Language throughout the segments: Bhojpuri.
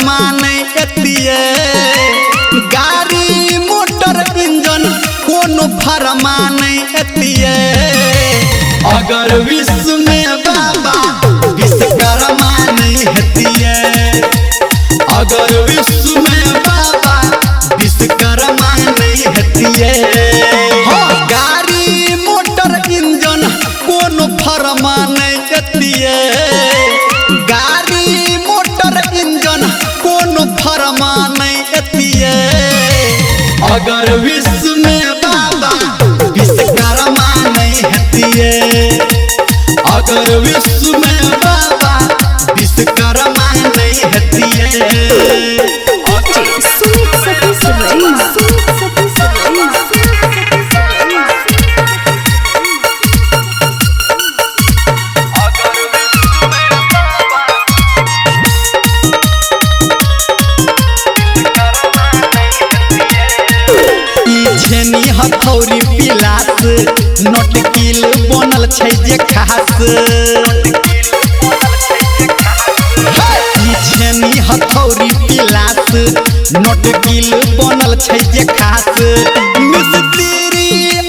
विश्वकर्मा नहीं एतिए गाड़ी मोटर इंजन कोनो फरमा नहीं एतिए अगर विश्व में बाबा विश्वकर्मा नहीं एतिए अगर विश्व में बाबा विश्वकर्मा नहीं एतिए गाड़ी मोटर इंजन कोनो फरमा नहीं एतिए गाड़ी मोटर इंजन कोनो फरमा नहीं एतिए अगर विश्व में बाबा विश्वकर्मा नहीं एतिए अगर विश्व में बाबा विश्वकर्मा नहीं एतिए छेनी हथौरी पिलास नोटकिल बनल छै जे खास छेनी हथौरी पिलास नोटकिल बनल छै जे खास मिस्त्री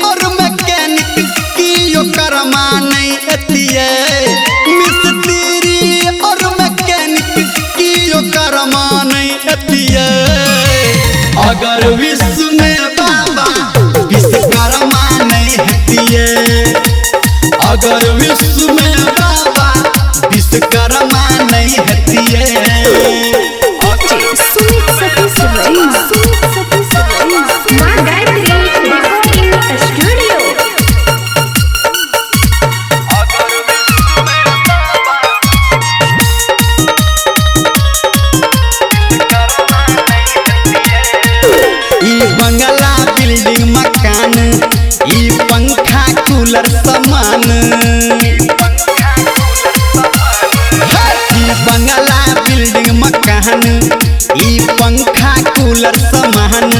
और मैकेनिक कियो कर्मा नहीं एतिए मिस्त्री और मैकेनिक कियो कर्मा नहीं एतिए अगर विश्व में बाबा विश्वकर्मा नहीं एतिए अगर विश्व में बाबा विश्वकर्मा नहीं एतिए बंगला बिल्डिंग मकान ई पंखा कूलर सामान बंगला बिल्डिंग मकान ई पंखा कूलर सामान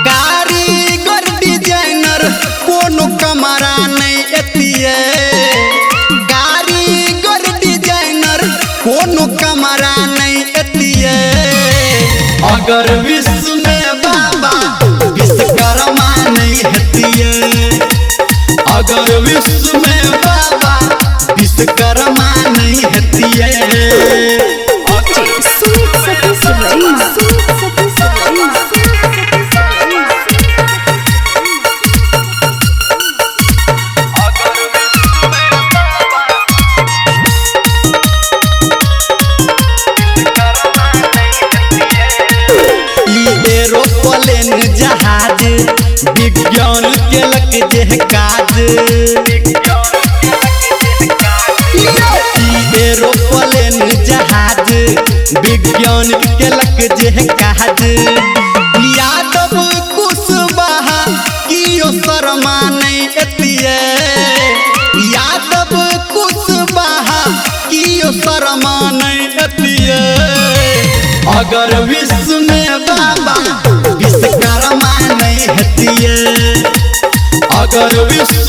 कारीगर डिजाइनर कोनो कमरा नहीं एतिए कारीगर डिजाइनर कोनो कमरा नहीं एतिए अगर विश्व में बाबा विश्वकर्मा नहीं एतिए अगर विश्व में बाबा विश्वकर्मा नहीं एतिए एरोप्लेन जहाज विज्ञान केलक जे काज एरोप्लेन जहाज विज्ञान केलक जे काज यादव कुशवाहा कियो शर्मा नहीं एतिए यादव कुशवाहा कियो शर्मा नहीं एतिए अगर विश्व में बाबा विश्वकर्मा नहीं एतिए अगर विश्व